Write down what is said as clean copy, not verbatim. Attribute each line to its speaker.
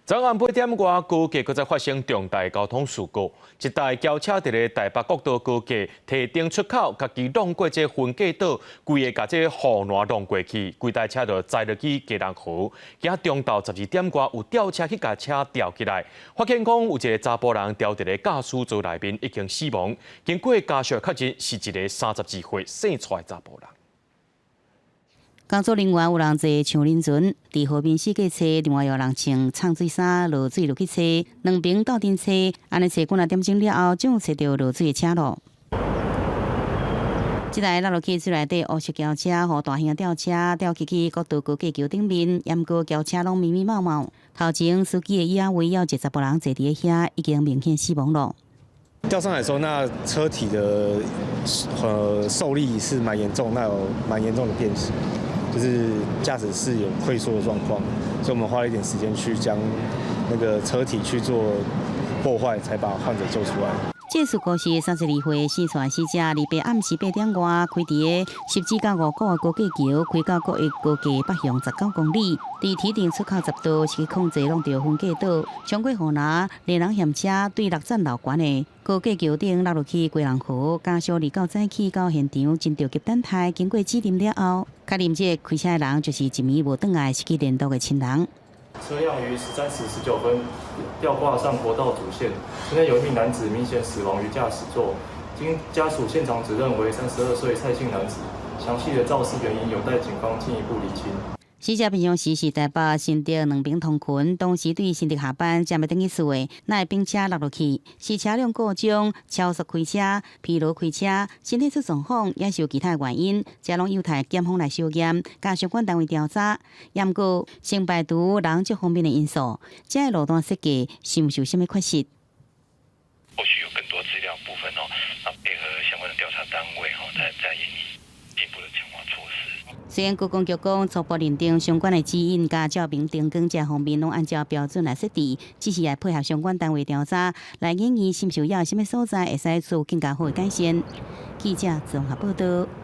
Speaker 1: 早晏8点外，高架搁再发生重大交通事故，一台轿车伫咧台北国道高架提顶出口，家己弄过这分隔岛，规个甲这护栏弄过去，规台车就栽落去基隆河。今中昼12点外，有吊车去甲车吊起来，发现讲有一个查甫人吊伫咧驾驶座内面已经死亡，经过家属确认是一个32岁生出来查甫人。
Speaker 2: 工作人员有人坐抢人船，伫河边四界找，另外有人穿冲水衫落水落去找，两边斗阵找，安尼找几啊点钟了后，终于找到落水的车路。这台落去水内底乌色轿车，和大型吊车吊去国道高架桥顶面，沿过轿车拢密密麻麻。头前司机的椅仔位有一个查甫人坐伫遐，已经明显死亡了。
Speaker 3: 吊上来的时候，那车体的受力是蛮严重，那有蛮严重的变形，就是驾驶室有溃缩的状况，所以我们花了一点时间去将那个车体去做破坏，才把患者救出来。
Speaker 2: 这事故是32岁四川死者，二八暗时8点外开伫十字架5股的高架桥，开到国一高架北向19公里，伫提顶出口10度是去控制弄到分隔岛，冲过护栏，连人险车对6站楼悬的高架桥顶落落去基隆河，家属2到早起到现场，真着急等待，经过指定了后，确认这开车的人就是一名无转来失去联络的亲人。
Speaker 4: 车辆于13时19分吊挂上国道主线，车内有一名男子明显死亡于驾驶座，经家属现场指认为32岁蔡姓男子，详细的肇事原因有待警方进一步厘清。
Speaker 2: 死者平常时是台北新竹两边通勤，当时对新竹下班，正要等去厝的，那并车落落去，是车辆故障、超速开车、疲劳开车、身体出状况，也是有其他原因，这拢有待检方来小验，加相关单位调查。验过性排毒、人这方面的因素，这个路段设计是毋是有什么缺失？
Speaker 5: 或许有更多资料部分那配合相关的调查单位再研议进一步的强化措施。
Speaker 2: 虽然高公局讲初步认定相关的指引甲照明灯光这方面拢按照标准来设置，只是来配合相关单位调查，来研议是毋是有什么所在会使做更加好的改善。记者综合报道。